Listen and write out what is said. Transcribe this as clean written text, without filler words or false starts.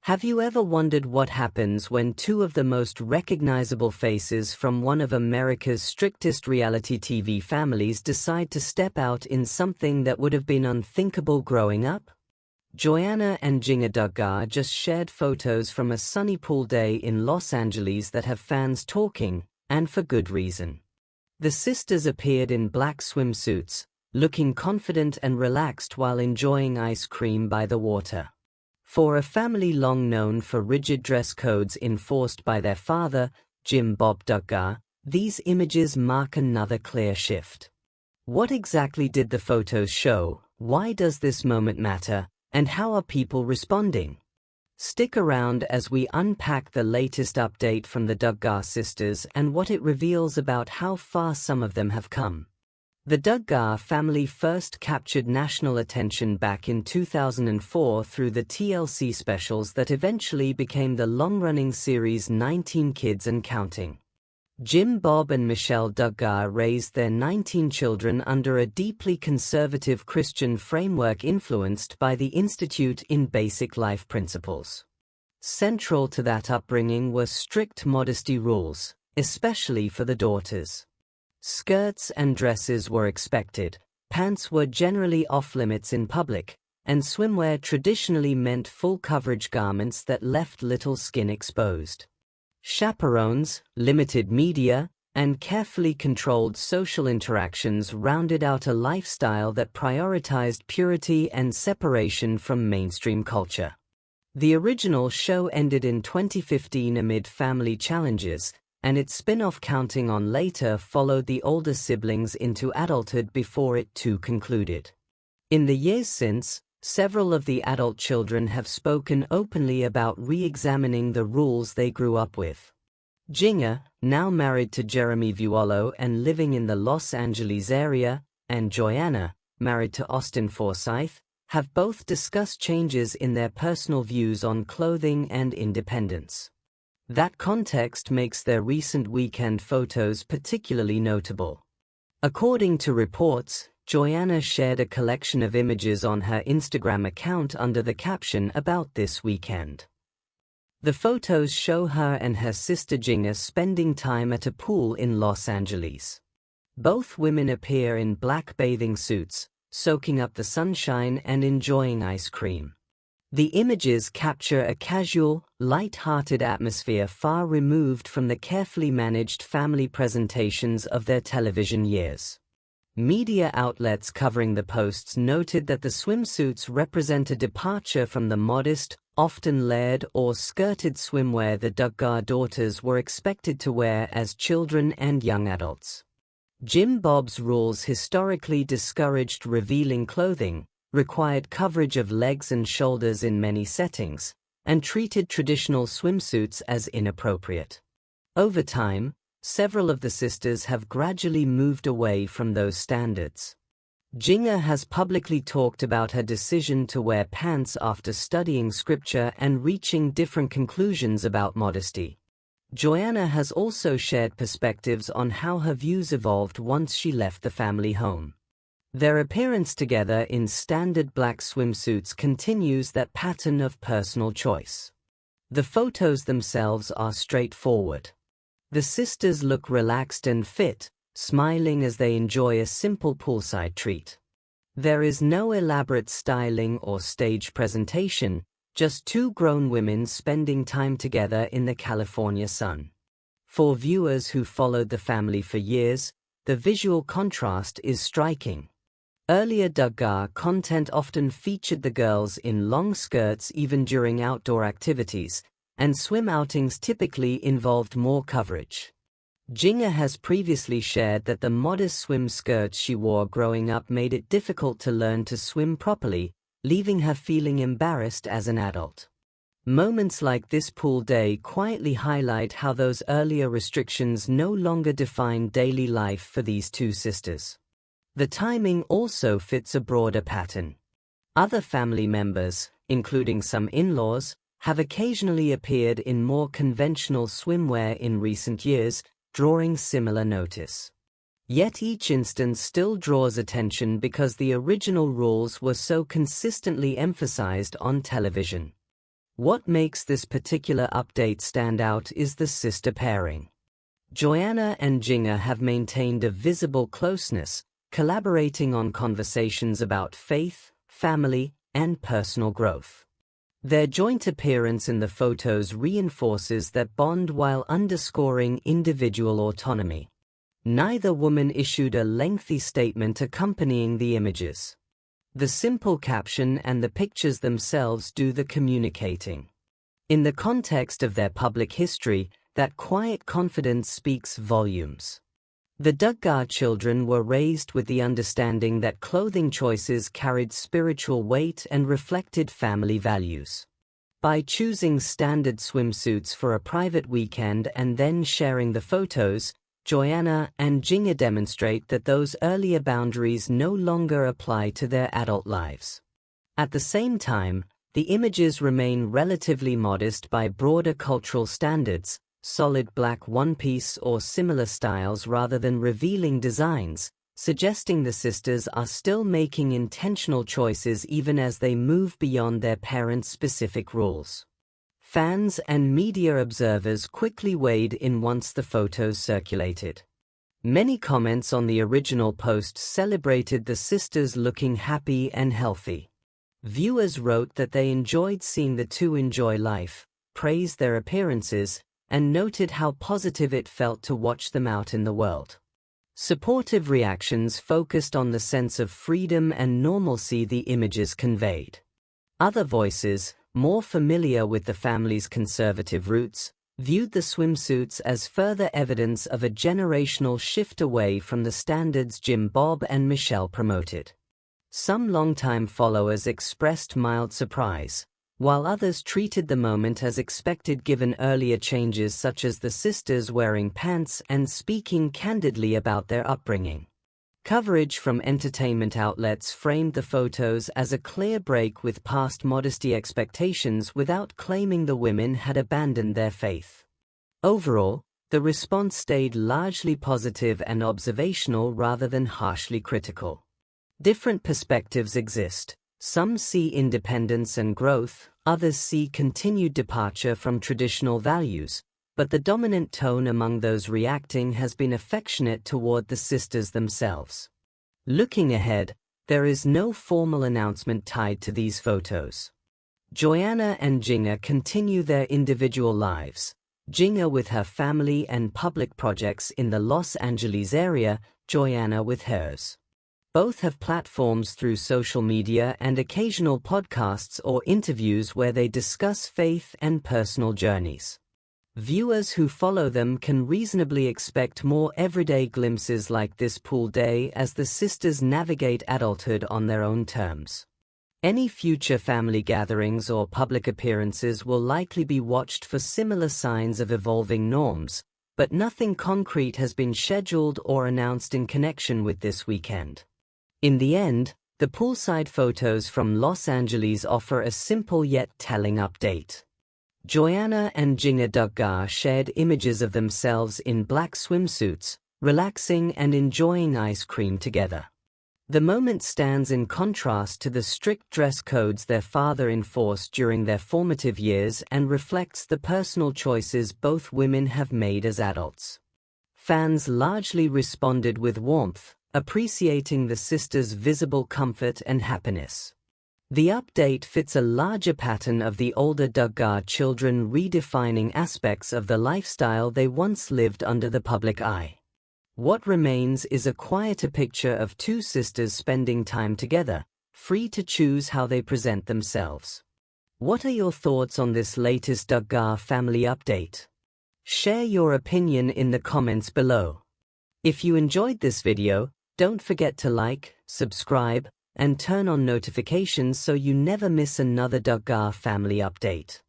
Have you ever wondered what happens when two of the most recognizable faces from one of America's strictest reality TV families decide to step out in something that would have been unthinkable growing up? Joanna and Jinger Duggar just shared photos from a sunny pool day in Los Angeles that have fans talking, and for good reason. The sisters appeared in black swimsuits, looking confident and relaxed while enjoying ice cream by the water. For a family long known for rigid dress codes enforced by their father, Jim Bob Duggar, these images mark another clear shift. What exactly did the photos show? Why does this moment matter? And how are people responding? Stick around as we unpack the latest update from the Duggar sisters and what it reveals about how far some of them have come. The Duggar family first captured national attention back in 2004 through the TLC specials that eventually became the long-running series 19 Kids and Counting. Jim Bob and Michelle Duggar raised their 19 children under a deeply conservative Christian framework influenced by the Institute in Basic Life Principles. Central to that upbringing were strict modesty rules, especially for the daughters. Skirts and dresses were expected, pants were generally off-limits in public, and swimwear traditionally meant full-coverage garments that left little skin exposed. Chaperones, limited media, and carefully controlled social interactions rounded out a lifestyle that prioritized purity and separation from mainstream culture. The original show ended in 2015 amid family challenges, and its spin-off Counting On later followed the older siblings into adulthood before it too concluded. In the years since, several of the adult children have spoken openly about re-examining the rules they grew up with. Jinger, now married to Jeremy Vuolo and living in the Los Angeles area, and Joanna, married to Austin Forsyth, have both discussed changes in their personal views on clothing and independence. That context makes their recent weekend photos particularly notable. According to reports, Joanna shared a collection of images on her Instagram account under the caption "About this weekend." The photos show her and her sister Jinger spending time at a pool in Los Angeles. Both women appear in black bathing suits, soaking up the sunshine and enjoying ice cream. The images capture a casual, light-hearted atmosphere far removed from the carefully managed family presentations of their television years. Media outlets covering the posts noted that the swimsuits represent a departure from the modest, often layered or skirted swimwear the Duggar daughters were expected to wear as children and young adults. Jim Bob's rules historically discouraged revealing clothing, required coverage of legs and shoulders in many settings, and treated traditional swimsuits as inappropriate. Over time, several of the sisters have gradually moved away from those standards. Jinger has publicly talked about her decision to wear pants after studying scripture and reaching different conclusions about modesty. Joanna has also shared perspectives on how her views evolved once she left the family home. Their appearance together in standard black swimsuits continues that pattern of personal choice. The photos themselves are straightforward. The sisters look relaxed and fit, smiling as they enjoy a simple poolside treat. There is no elaborate styling or stage presentation, just two grown women spending time together in the California sun. For viewers who followed the family for years, the visual contrast is striking. Earlier Duggar content often featured the girls in long skirts even during outdoor activities, and swim outings typically involved more coverage. Jinger has previously shared that the modest swim skirts she wore growing up made it difficult to learn to swim properly, leaving her feeling embarrassed as an adult. Moments like this pool day quietly highlight how those earlier restrictions no longer define daily life for these two sisters. The timing also fits a broader pattern. Other family members, including some in-laws, have occasionally appeared in more conventional swimwear in recent years, drawing similar notice. Yet each instance still draws attention because the original rules were so consistently emphasized on television. What makes this particular update stand out is the sister pairing. Joanna and Jinger have maintained a visible closeness, collaborating on conversations about faith, family, and personal growth. Their joint appearance in the photos reinforces that bond while underscoring individual autonomy. Neither woman issued a lengthy statement accompanying the images. The simple caption and the pictures themselves do the communicating. In the context of their public history, that quiet confidence speaks volumes. The Duggar children were raised with the understanding that clothing choices carried spiritual weight and reflected family values. By choosing standard swimsuits for a private weekend and then sharing the photos, Joanna and Jinger demonstrate that those earlier boundaries no longer apply to their adult lives. At the same time, the images remain relatively modest by broader cultural standards, solid black one-piece or similar styles rather than revealing designs, suggesting the sisters are still making intentional choices even as they move beyond their parents' specific rules. Fans and media observers quickly weighed in once the photos circulated. Many comments on the original post celebrated the sisters looking happy and healthy. Viewers wrote that they enjoyed seeing the two enjoy life, praised their appearances, and noted how positive it felt to watch them out in the world. Supportive reactions focused on the sense of freedom and normalcy the images conveyed. Other voices, more familiar with the family's conservative roots, viewed the swimsuits as further evidence of a generational shift away from the standards Jim Bob and Michelle promoted. Some longtime followers expressed mild surprise, while others treated the moment as expected given earlier changes such as the sisters wearing pants and speaking candidly about their upbringing. Coverage from entertainment outlets framed the photos as a clear break with past modesty expectations without claiming the women had abandoned their faith. Overall, the response stayed largely positive and observational rather than harshly critical. Different perspectives exist. Some see independence and growth, others see continued departure from traditional values, but the dominant tone among those reacting has been affectionate toward the sisters themselves. Looking ahead, there is no formal announcement tied to these photos. Joanna and Jinger continue their individual lives, Jinger with her family and public projects in the Los Angeles area, Joanna with hers. Both have platforms through social media and occasional podcasts or interviews where they discuss faith and personal journeys. Viewers who follow them can reasonably expect more everyday glimpses like this pool day as the sisters navigate adulthood on their own terms. Any future family gatherings or public appearances will likely be watched for similar signs of evolving norms, but nothing concrete has been scheduled or announced in connection with this weekend. In the end, the poolside photos from Los Angeles offer a simple yet telling update. Joanna and Jinger Duggar shared images of themselves in black swimsuits, relaxing and enjoying ice cream together. The moment stands in contrast to the strict dress codes their father enforced during their formative years and reflects the personal choices both women have made as adults. Fans largely responded with warmth, appreciating the sisters' visible comfort and happiness. The update fits a larger pattern of the older Duggar children redefining aspects of the lifestyle they once lived under the public eye. What remains is a quieter picture of two sisters spending time together, free to choose how they present themselves. What are your thoughts on this latest Duggar family update? Share your opinion in the comments below. If you enjoyed this video, don't forget to like, subscribe, and turn on notifications so you never miss another Duggar family update.